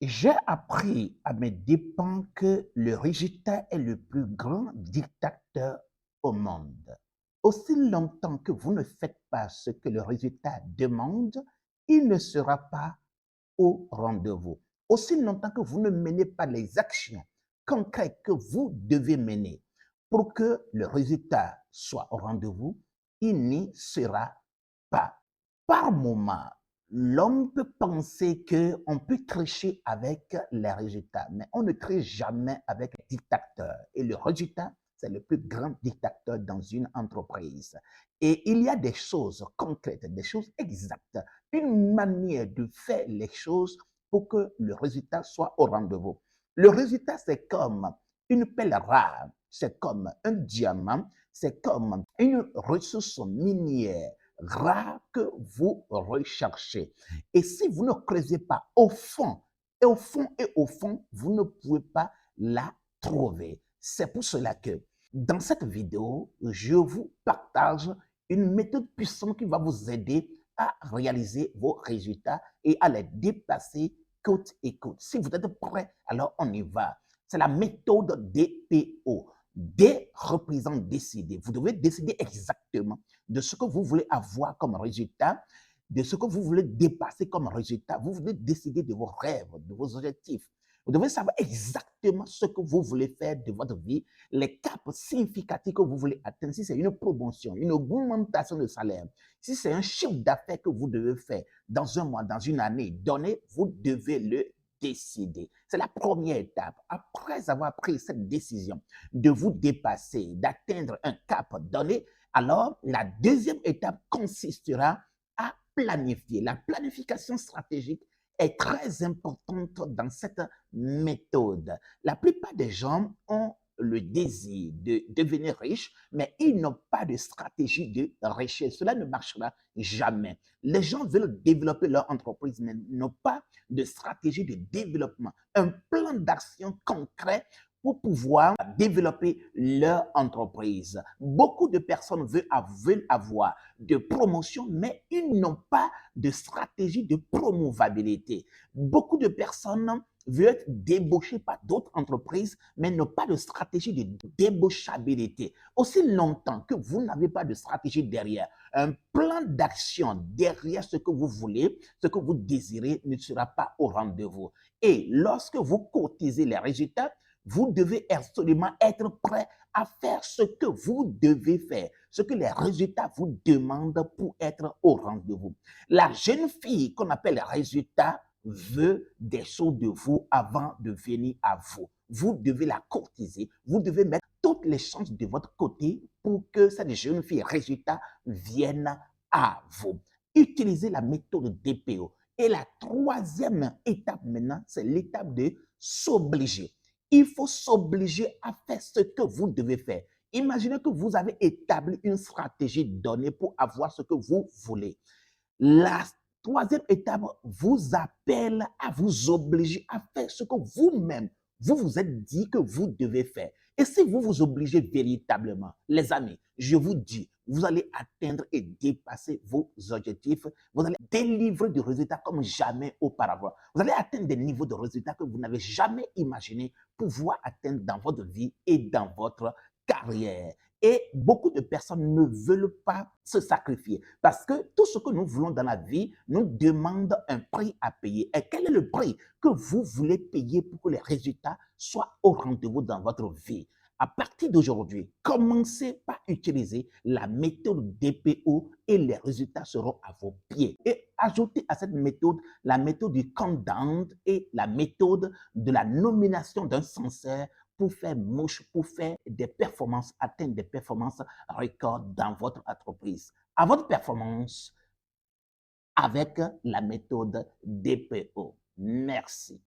J'ai appris à mes dépens que le résultat est le plus grand dictateur au monde. Aussi longtemps que vous ne faites pas ce que le résultat demande, il ne sera pas au rendez-vous. Aussi longtemps que vous ne menez pas les actions concrètes que vous devez mener pour que le résultat soit au rendez-vous, il n'y sera pas. Par moment, l'homme peut penser qu'on peut tricher avec les résultats, mais on ne triche jamais avec les dictateurs. Et le résultat, c'est le plus grand dictateur dans une entreprise. Et il y a des choses concrètes, des choses exactes, une manière de faire les choses pour que le résultat soit au rendez-vous. Le résultat, c'est comme une pelle rare, c'est comme un diamant, c'est comme une ressource minière rare que vous recherchez. Et si vous ne creusez pas au fond, et au fond, et au fond, vous ne pouvez pas la trouver. C'est pour cela que dans cette vidéo, je vous partage une méthode puissante qui va vous aider à réaliser vos résultats et à les dépasser côte et côte. Si vous êtes prêts, alors on y va. C'est la méthode DPO. D représente décider. Vous devez décider exactement de ce que vous voulez avoir comme résultat, de ce que vous voulez dépasser comme résultat. Vous voulez décider de vos rêves, de vos objectifs. Vous devez savoir exactement ce que vous voulez faire de votre vie, les caps significatifs que vous voulez atteindre. Si c'est une promotion, une augmentation de salaire, si c'est un chiffre d'affaires que vous devez faire dans un mois, dans une année donnée, vous devez le décider. C'est la première étape. Après avoir pris cette décision de vous dépasser, d'atteindre un cap donné, alors la deuxième étape consistera à planifier. La planification stratégique est très importante dans cette méthode. La plupart des gens ont le désir de devenir riche, mais ils n'ont pas de stratégie de richesse. Cela ne marchera jamais. Les gens veulent développer leur entreprise, mais n'ont pas de stratégie de développement, un plan d'action concret pour pouvoir développer leur entreprise. Beaucoup de personnes veulent avoir de promotion, mais ils n'ont pas de stratégie de promovabilité. Beaucoup de personnes veulent être débauchées par d'autres entreprises, mais n'ont pas de stratégie de débauchabilité. Aussi longtemps que vous n'avez pas de stratégie derrière, un plan d'action derrière ce que vous voulez, ce que vous désirez ne sera pas au rendez-vous. Et lorsque vous cotisez les résultats, vous devez absolument être prêt à faire ce que vous devez faire, ce que les résultats vous demandent pour être au rendez-vous. La jeune fille qu'on appelle résultat veut des choses de vous avant de venir à vous. Vous devez la courtiser, vous devez mettre toutes les chances de votre côté pour que cette jeune fille résultat vienne à vous. Utilisez la méthode DPO. Et la troisième étape maintenant, c'est l'étape de s'obliger. Il faut s'obliger à faire ce que vous devez faire. Imaginez que vous avez établi une stratégie donnée pour avoir ce que vous voulez. La troisième étape vous appelle à vous obliger à faire ce que vous-même, vous vous êtes dit que vous devez faire. Et si vous vous obligez véritablement, les amis, je vous dis, vous allez atteindre et dépasser vos objectifs. Vous allez délivrer des résultats comme jamais auparavant. Vous allez atteindre des niveaux de résultats que vous n'avez jamais imaginé pouvoir atteindre dans votre vie et dans votre carrière. Et beaucoup de personnes ne veulent pas se sacrifier parce que tout ce que nous voulons dans la vie nous demande un prix à payer. Et quel est le prix que vous voulez payer pour que les résultats soient au rendez-vous dans votre vie? À partir d'aujourd'hui, commencez par utiliser la méthode DPO et les résultats seront à vos pieds. Et ajoutez à cette méthode la méthode du countdown et la méthode de la nomination d'un censeur pour faire mouche, pour faire des performances, atteindre des performances records dans votre entreprise. À votre performance avec la méthode DPO. Merci.